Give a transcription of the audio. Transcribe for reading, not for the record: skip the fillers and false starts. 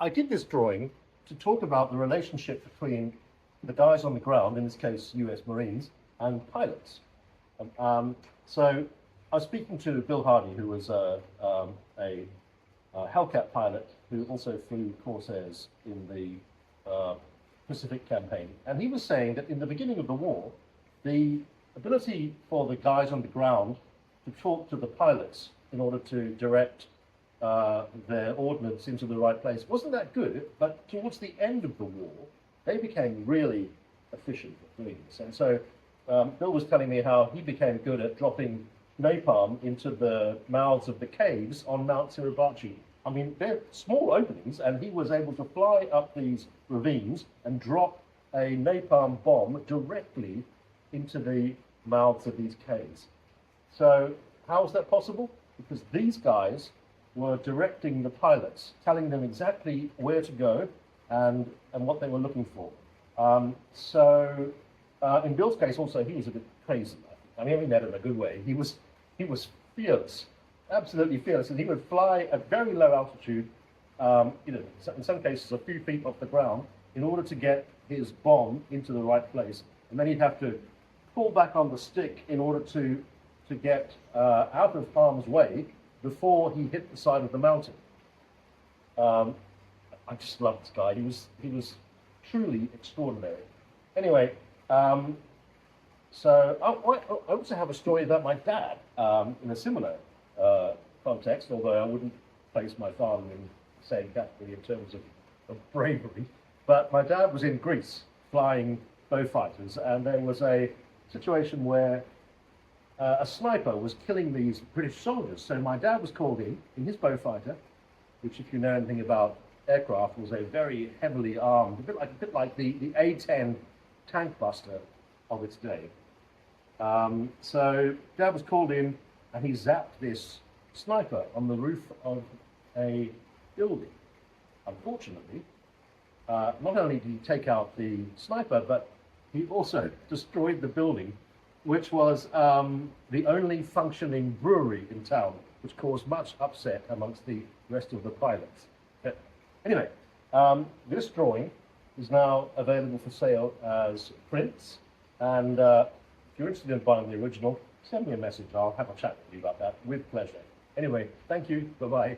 I did this drawing to talk about the relationship between the guys on the ground, in this case US Marines, and pilots. So I was speaking to Bill Hardy, who was a Hellcat pilot who also flew Corsairs in the Pacific campaign. And he was saying that in the beginning of the war, the ability for the guys on the ground to talk to the pilots in order to direct their ordnance into the right place wasn't that good, but towards the end of the war, they became really efficient at doing this. And so Bill was telling me how he became good at dropping napalm into the mouths of the caves on Mount Suribachi. I mean, they're small openings, and he was able to fly up these ravines and drop a napalm bomb directly into the mouths of these caves. So how was that possible? Because these guys were directing the pilots, telling them exactly where to go and what they were looking for. In Bill's case also, he was a bit crazy. I mean, I mean that in a good way. He was fearless, absolutely fearless, and he would fly at very low altitude, in some cases a few feet off the ground, in order to get his bomb into the right place. And then he'd have to pull back on the stick in order to get out of harm's way before he hit the side of the mountain. I just loved this guy. He was truly extraordinary. Anyway, so I also have a story about my dad in a similar context, although I wouldn't place my father in the same category in terms of bravery. But my dad was in Greece flying Beaufighters, and there was a situation where a sniper was killing these British soldiers. So my dad was called in his Beaufighter, which, if you know anything about aircraft, was a very heavily armed, a bit like the A-10 tank buster of its day. So Dad was called in, and he zapped this sniper on the roof of a building. Unfortunately, not only did he take out the sniper, but he also destroyed the building, which was the only functioning brewery in town, which caused much upset amongst the rest of the pilots. Anyway, this drawing is now available for sale as prints, and if you're interested in buying the original, send me a message. I'll have a chat with you about that with pleasure. Anyway, thank you. Bye-bye.